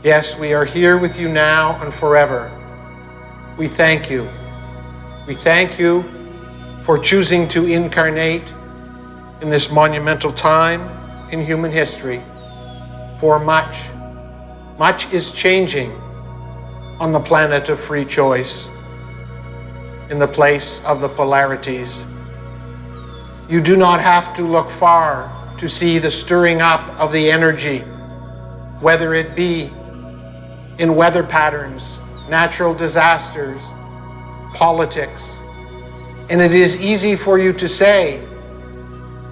Yes, we are here with you now and forever. We thank you. We thank you for choosing to incarnate in this monumental time in human history. For much is changing on the planet of free choice, in the place of the polarities. You do not have to look far to see the stirring up of the energy, whether it be in weather patterns, natural disasters, politics. And it is easy for you to say,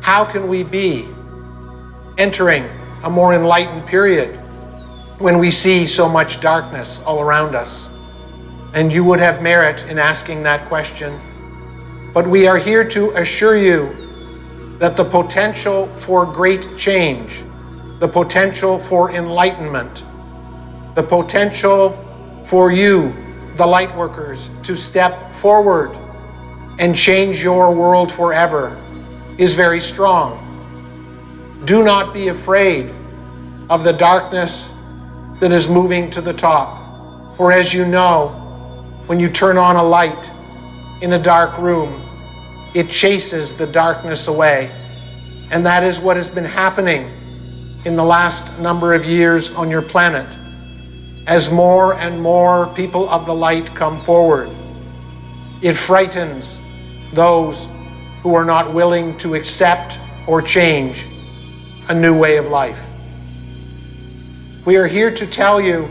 how can we be entering a more enlightened period when we see so much darkness all around us? And you would have merit in asking that question. But we are here to assure you that the potential for great change, the potential for enlightenment, the potential for you, the light workers, to step forward and change your world forever is very strong. Do not be afraid of the darkness that is moving to the top. For as you know, when you turn on a light in a dark room, it chases the darkness away. And that is what has been happening in the last number of years on your planet. As more and more people of the light come forward, it frightens those who are not willing to accept or change a new way of life. We are here to tell you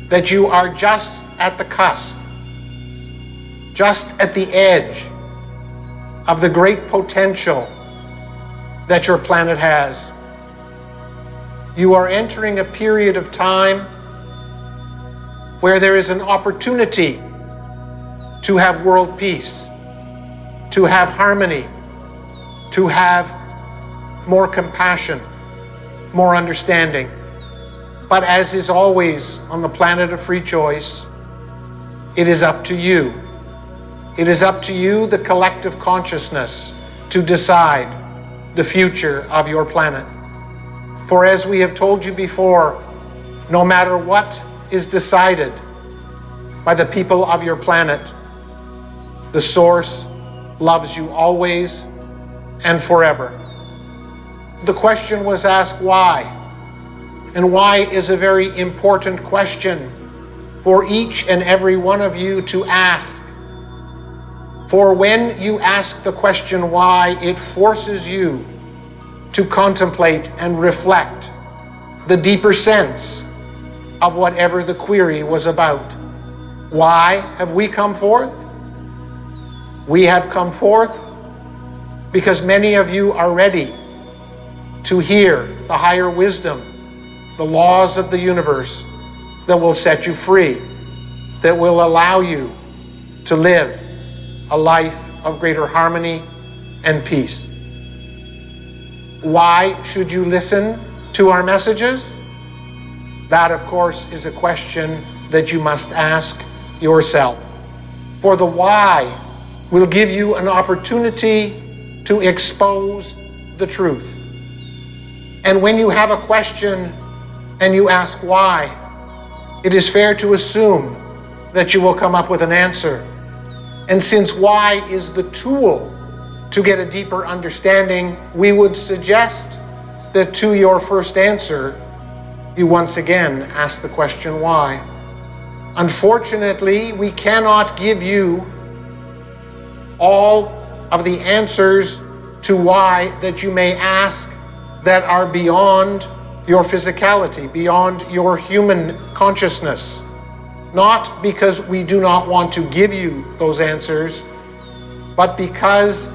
that you are just at the cusp, just at the edge of the great potential that your planet has. You are entering a period of time where there is an opportunity to have world peace, to have harmony, to have more compassion, more understanding. But as is always on the planet of free choice, it is up to you. It is up to you, the collective consciousness, to decide the future of your planet. For as we have told you before, no matter what is decided by the people of your planet, the Source loves you always and forever. The question was asked, why? And why is a very important question for each and every one of you to ask. For when you ask the question why, it forces you to contemplate and reflect the deeper sense of whatever the query was about. Why have we come forth? We have come forth because many of you are ready to hear the higher wisdom, the laws of the universe that will set you free, that will allow you to live a life of greater harmony and peace. Why should you listen to our messages? That, of course, is a question that you must ask yourself. For the why will give you an opportunity to expose the truth. And when you have a question and you ask why, it is fair to assume that you will come up with an answer. And since why is the tool to get a deeper understanding, we would suggest that to your first answer, you once again ask the question why. Unfortunately, we cannot give you all of the answers to why that you may ask that are beyond your physicality, beyond your human consciousness. Not because we do not want to give you those answers, but because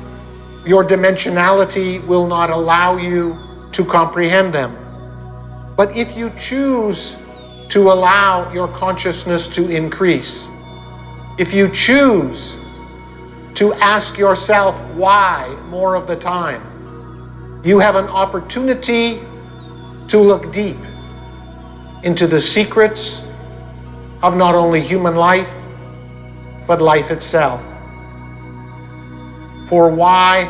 your dimensionality will not allow you to comprehend them. But if you choose to allow your consciousness to increase, if you choose to ask yourself why more of the time, you have an opportunity to look deep into the secrets of not only human life, but life itself. For why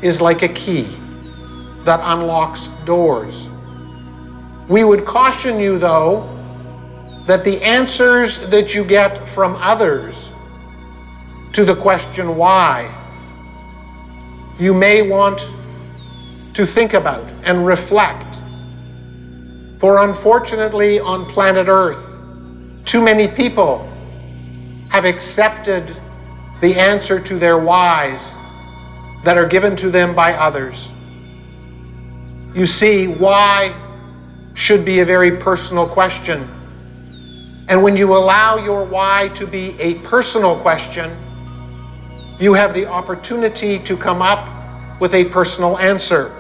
is like a key that unlocks doors. We would caution you, though, that the answers that you get from others to the question why, you may want to think about and reflect. For unfortunately, on planet Earth, too many people have accepted the answer to their whys that are given to them by others. You see, why should be a very personal question. And when you allow your why to be a personal question, you have the opportunity to come up with a personal answer.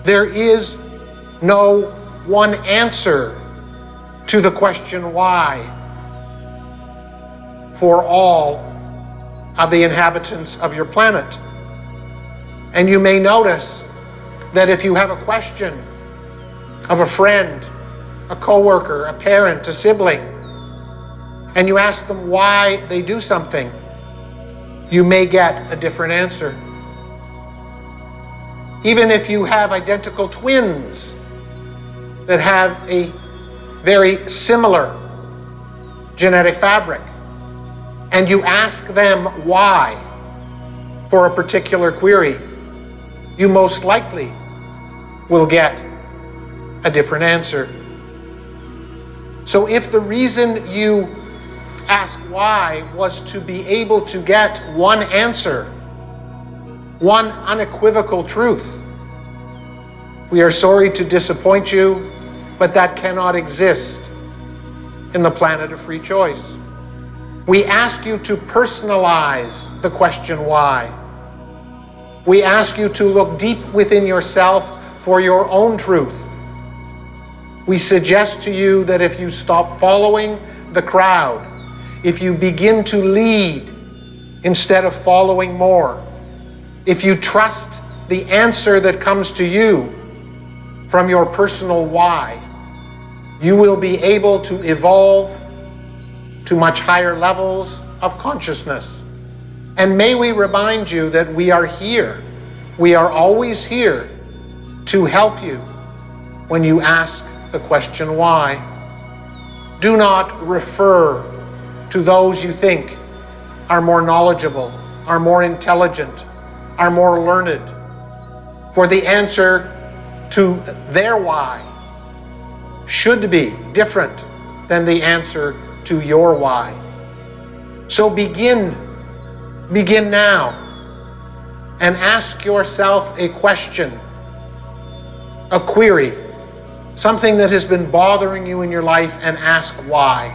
There is no one answer to the question why for all of the inhabitants of your planet. And you may notice that if you have a question of a friend, a coworker, a parent, a sibling, and you ask them why they do something, you may get a different answer. Even if you have identical twins that have a very similar genetic fabric, and you ask them why for a particular query, you most likely will get a different answer. So if the reason you ask why was to be able to get one answer, one unequivocal truth, we are sorry to disappoint you, but that cannot exist in the planet of free choice. We ask you to personalize the question why. We ask you to look deep within yourself for your own truth. We suggest to you that if you stop following the crowd, if you begin to lead instead of following more, if you trust the answer that comes to you from your personal why, you will be able to evolve to much higher levels of consciousness. And may we remind you that we are here. We are always here to help you when you ask the question why. Do not refer to those you think are more knowledgeable, are more intelligent, are more learned, for the answer to their why should be different than the answer to your why. So begin now and ask yourself a question, a query, something that has been bothering you in your life, and ask why.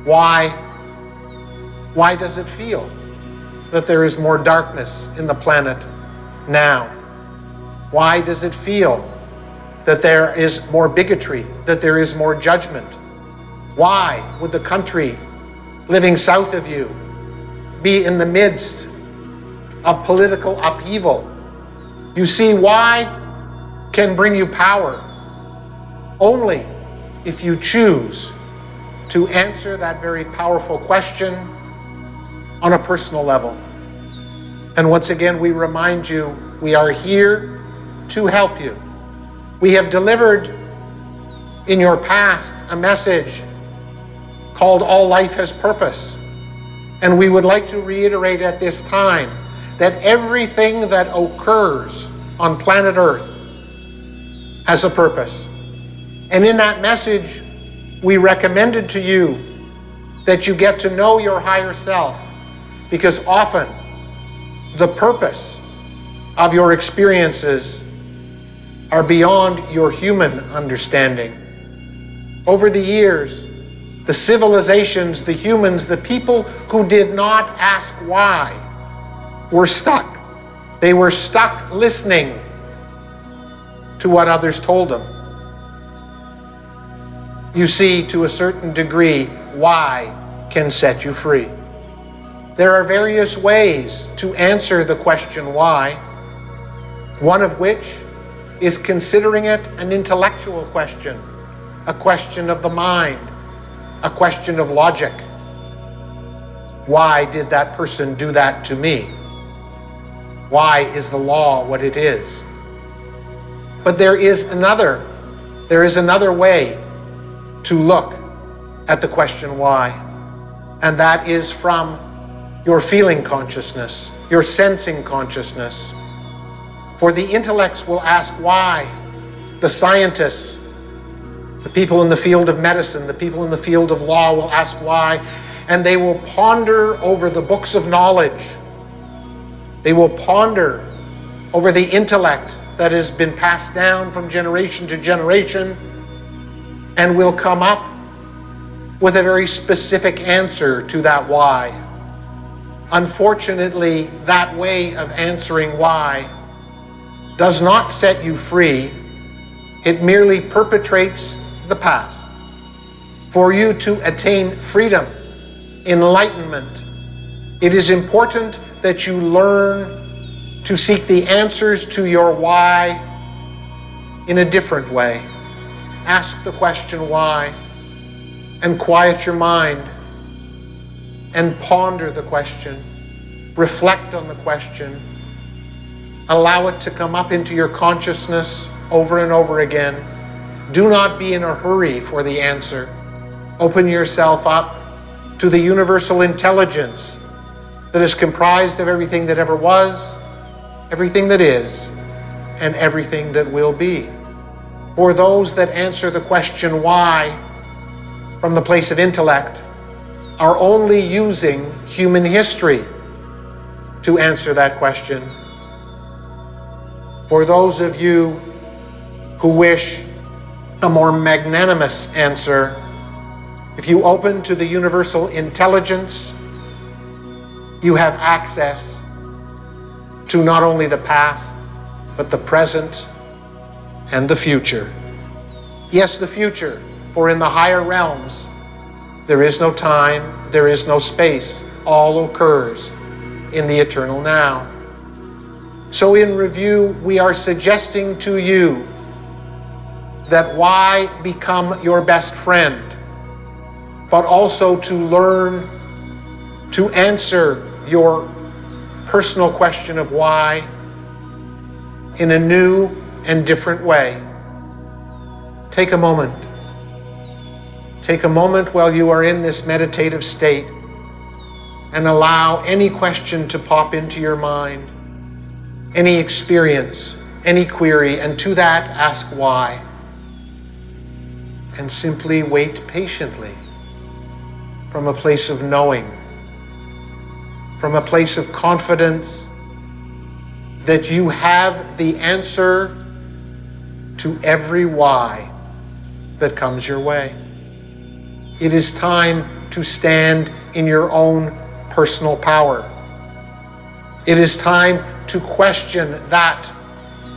Why does it feel that there is more darkness in the planet now? Why does it feel that there is more bigotry, that there is more judgment? Why would the country living south of you be in the midst of political upheaval? You see, why can bring you power only if you choose to answer that very powerful question on a personal level. And once again, we remind you, we are here to help you. We have delivered in your past a message called All Life Has Purpose. And we would like to reiterate at this time that everything that occurs on planet Earth has a purpose. And in that message, we recommended to you that you get to know your higher self, because often the purpose of your experiences are beyond your human understanding. Over the years, the civilizations, the humans, the people who did not ask why were stuck. They were stuck listening to what others told them. You see, to a certain degree, why can set you free. There are various ways to answer the question why, one of which is considering it an intellectual question, a question of the mind, a question of logic. Why did that person do that to me? Why is the law what it is? But there is another way to look at the question why. And that is from your feeling consciousness, your sensing consciousness. For the intellects will ask why. The scientists, the people in the field of medicine, the people in the field of law will ask why. And they will ponder over the books of knowledge. They will ponder over the intellect that has been passed down from generation to generation, and will come up with a very specific answer to that why. Unfortunately, that way of answering why does not set you free. It merely perpetrates the past. For you to attain freedom, enlightenment, it is important that you learn to seek the answers to your why in a different way. Ask the question why, and quiet your mind and ponder the question. Reflect on the question. Allow it to come up into your consciousness over and over again. Do not be in a hurry for the answer. Open yourself up to the universal intelligence that is comprised of everything that ever was, everything that is, and everything that will be. For those that answer the question why from the place of intellect are only using human history to answer that question. For those of you who wish a more magnanimous answer, if you open to the universal intelligence, you have access to not only the past, but the present and the future. Yes, the future, for in the higher realms, there is no time, there is no space. All occurs in the eternal now. So in review, we are suggesting to you that why become your best friend, but also to learn to answer your personal question of why in a new and different way. Take a moment. Take a moment while you are in this meditative state and allow any question to pop into your mind, any experience, any query, and to that ask why. And simply wait patiently from a place of knowing, from a place of confidence that you have the answer to every why that comes your way. It is time to stand in your own personal power. It is time to question that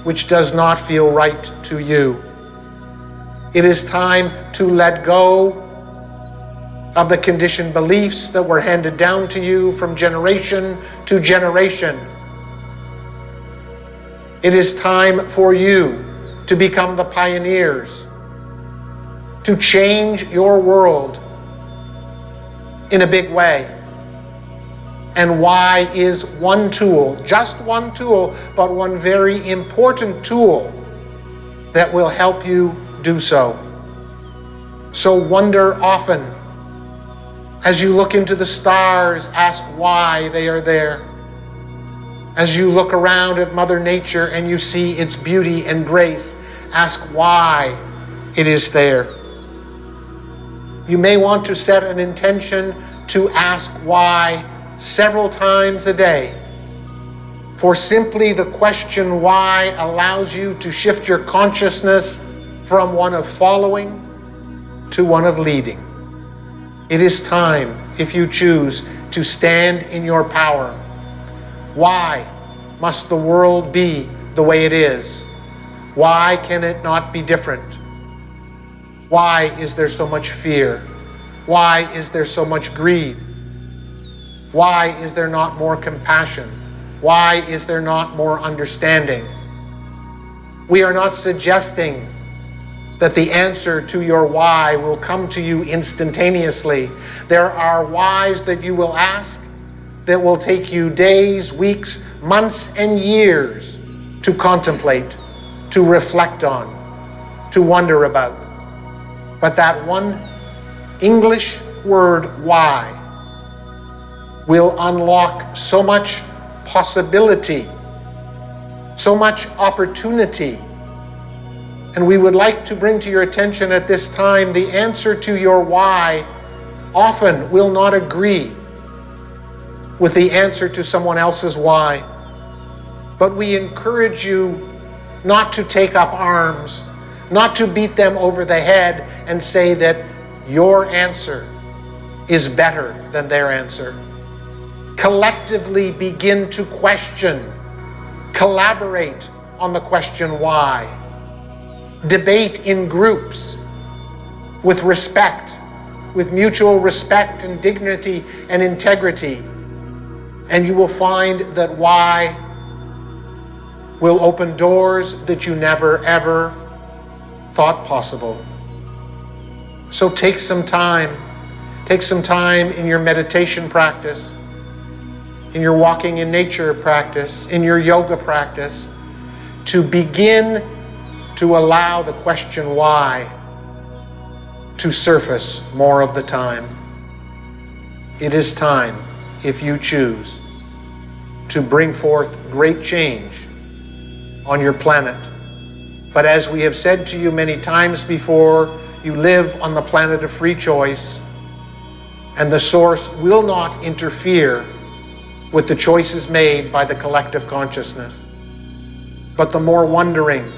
which does not feel right to you. It is time to let go of the conditioned beliefs that were handed down to you from generation to generation. It is time for you to become the pioneers, to change your world in a big way. And why is one tool, just one tool, but one very important tool that will help you do so. So wonder often. As you look into the stars, ask why they are there. As you look around at Mother Nature and you see its beauty and grace, ask why it is there. You may want to set an intention to ask why several times a day. For simply the question why allows you to shift your consciousness from one of following to one of leading. It is time, if you choose, to stand in your power. Why must the world be the way it is? Why can it not be different? Why is there so much fear? Why is there so much greed? Why is there not more compassion? Why is there not more understanding? We are not suggesting that the answer to your why will come to you instantaneously. There are whys that you will ask that will take you days, weeks, months, and years to contemplate, to reflect on, to wonder about. But that one English word, why, will unlock so much possibility, so much opportunity. And we would like to bring to your attention at this time the answer to your why often will not agree with the answer to someone else's why. But we encourage you not to take up arms, not to beat them over the head and say that your answer is better than their answer. Collectively begin to question, collaborate on the question why. Debate in groups with respect, with mutual respect and dignity and integrity. And you will find that why will open doors that you never ever thought possible. So take some time in your meditation practice, in your walking in nature practice, in your yoga practice, to begin to allow the question why to surface more of the time. It is time, if you choose, to bring forth great change on your planet. But as we have said to you many times before, you live on the planet of free choice, and the source will not interfere with the choices made by the collective consciousness. But the more wondering,